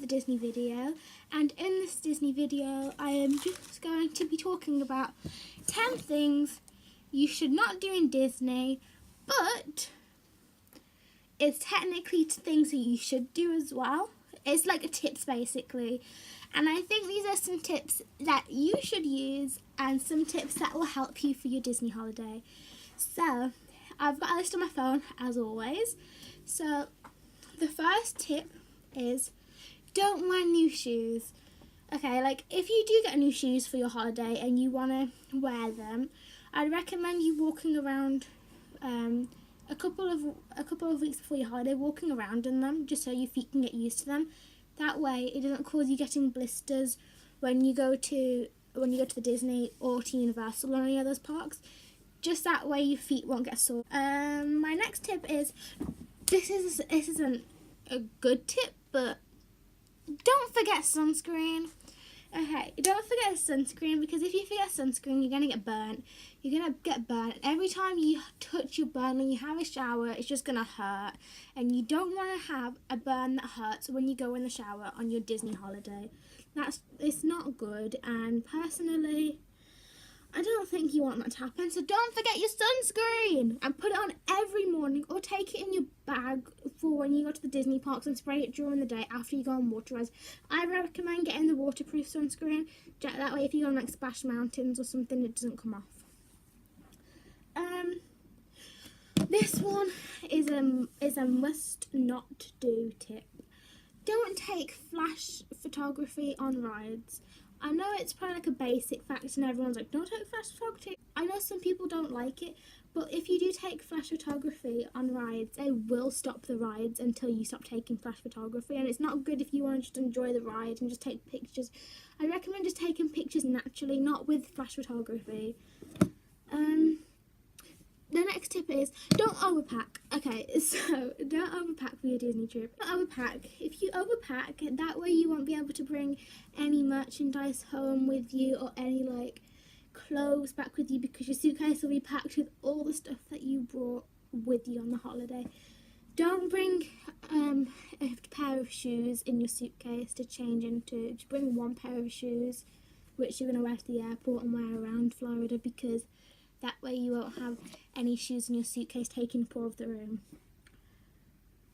another Disney video, and in this Disney video I am just going to be talking about 10 things you should not do in Disney, but it's technically things that you should do as well. It's like a tips basically, and I think these are some tips that you should use and some tips that will help you for your Disney holiday. So I've got a list on my phone as always. So the first tip is don't wear new shoes. Okay, like if you do get new shoes for your holiday and you want to wear them, I'd recommend you walking around a couple of weeks before your holiday, walking around in them just so your feet can get used to them. That way it doesn't cause you getting blisters when you go to the Disney or to Universal or any of those parks. Just that way your feet won't get sore. My next tip is this isn't a good tip, but don't forget sunscreen. Okay, don't forget sunscreen, because if you forget sunscreen, you're going to get burnt. You're going to get burnt. Every time you touch your burn and you have a shower, it's just going to hurt. And you don't want to have a burn that hurts when you go in the shower on your Disney holiday. It's not good, and personally, I don't think you want that to happen. So don't forget your sunscreen and put it on every morning, or take it in your bag for when you go to the Disney parks and spray it during the day after you go on water rides. I recommend getting the waterproof sunscreen. That way if you go on like Splash Mountains or something, it doesn't come off. This one is a must not do tip. Don't take flash photography on rides. I know it's probably like a basic fact and everyone's like, don't take flash photography. I know some people don't like it, but if you do take flash photography on rides, they will stop the rides until you stop taking flash photography, and it's not good if you want to just enjoy the ride and just take pictures. I recommend just taking pictures naturally, not with flash photography. The next tip is don't overpack. Okay, so don't overpack for your Disney trip. Don't overpack. If you overpack, that way you won't be able to bring any merchandise home with you or any like clothes back with you, because your suitcase will be packed with all the stuff that you brought with you on the holiday. Don't bring a pair of shoes in your suitcase to change into. Just bring one pair of shoes which you're going to wear to the airport and wear around Florida, because that way you won't have any shoes in your suitcase taking up all of the room.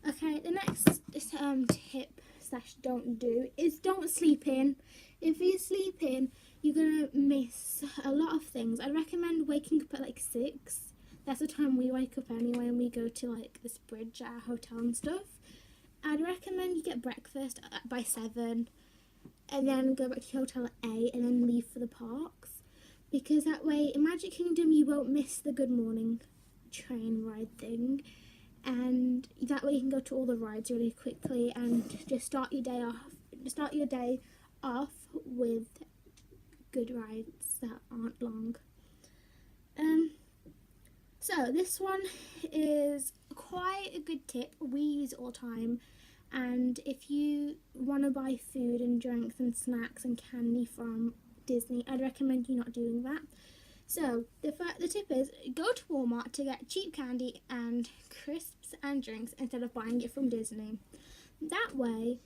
Okay, the next tip / don't do is don't sleep in. If you sleep in, you're going to miss a lot of things. I'd recommend waking up at like 6. That's the time we wake up anyway, and we go to like this bridge at our hotel and stuff. I'd recommend you get breakfast by 7 and then go back to your hotel at 8 and then leave for the parks. Because that way, in Magic Kingdom, you won't miss the Good Morning train ride thing. And that way you can go to all the rides really quickly and just start your day off with good rides that aren't long. So this one is quite a good tip. We use it all the time. And if you want to buy food and drinks and snacks and candy from Disney, I'd recommend you not doing that. So the tip is go to Walmart to get cheap candy and crisps and drinks instead of buying it from Disney. That way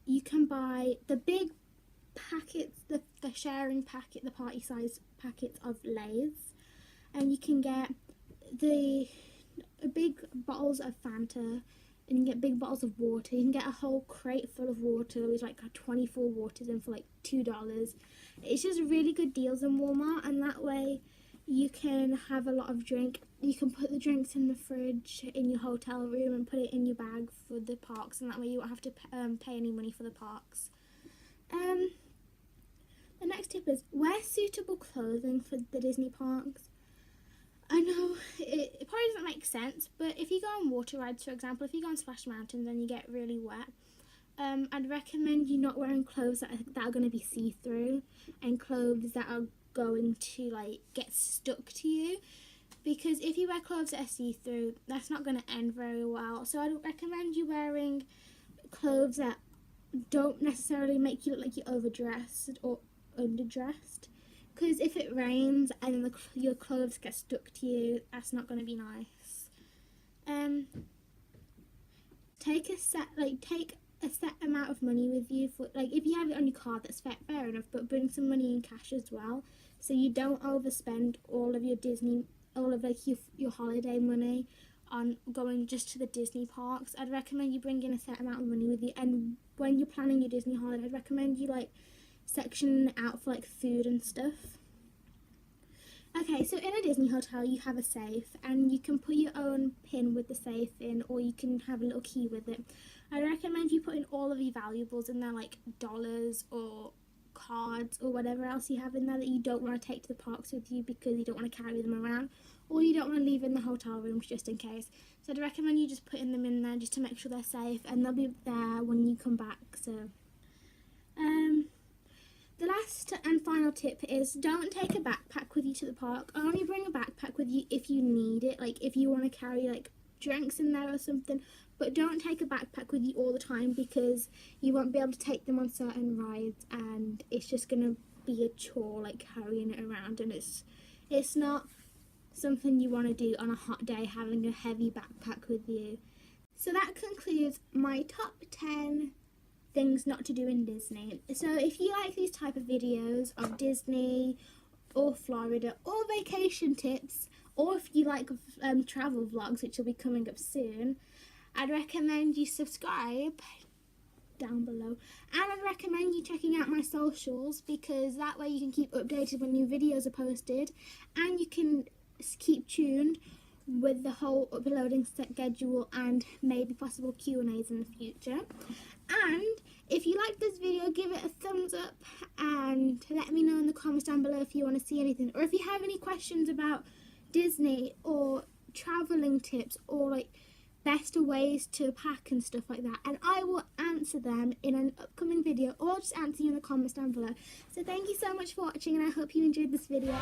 you can buy the big packets, the sharing packet, the party size packets of Lay's, and you can get the big bottles of Fanta, and you can get big bottles of water. You can get a whole crate full of water with like 24 waters in for like $2. It's just really good deals in Walmart, and that way you can have a lot of drink. You can put the drinks in the fridge in your hotel room and put it in your bag for the parks, and that way you won't have to pay any money for the parks. The next tip is wear suitable clothing for the Disney parks. I know it probably doesn't make sense, but if you go on water rides, for example, if you go on Splash Mountains and you get really wet, I'd recommend you not wearing clothes that are going to be see-through and clothes that are going to like get stuck to you, because if you wear clothes that are see-through, that's not going to end very well. So I'd recommend you wearing clothes that don't necessarily make you look like you're overdressed or underdressed, because if it rains and then your clothes get stuck to you, that's not going to be nice. Take a set amount of money with you for, like, if you have it on your card, that's fair enough, but bring some money in cash as well, so you don't overspend all of your Disney, all of like your holiday money on going just to the Disney parks. I'd recommend you bring in a set amount of money with you, and when you're planning your Disney holiday, I'd recommend you like section out for like food and stuff. Okay, so in a Disney hotel you have a safe, and you can put your own pin with the safe in, or you can have a little key with it. I recommend you putting all of your valuables in there, like dollars or cards or whatever else you have in there that you don't want to take to the parks with you because you don't want to carry them around, or you don't want to leave in the hotel rooms just in case. So I'd recommend you just putting them in there just to make sure they're safe, and they'll be there when you come back. So the last and final tip is don't take a backpack with you to the park. Only bring a backpack with you if you need it, like if you want to carry like drinks in there or something, but don't take a backpack with you all the time because you won't be able to take them on certain rides, and it's just going to be a chore like carrying it around, and it's not something you want to do on a hot day, having a heavy backpack with you. So that concludes my top 10 things not to do in Disney. So if you like these type of videos of Disney or Florida or vacation tips, or if you like travel vlogs, which will be coming up soon, I'd recommend you subscribe down below, and I'd recommend you checking out my socials, because that way you can keep updated when new videos are posted, and you can keep tuned with the whole uploading schedule and maybe possible Q&As in the future. And if you like this video, give it a thumbs up and let me know in the comments down below if you want to see anything, or if you have any questions about Disney or traveling tips or like best ways to pack and stuff like that, and I will answer them in an upcoming video, or just answer you in the comments down below. So thank you so much for watching, and I hope you enjoyed this video.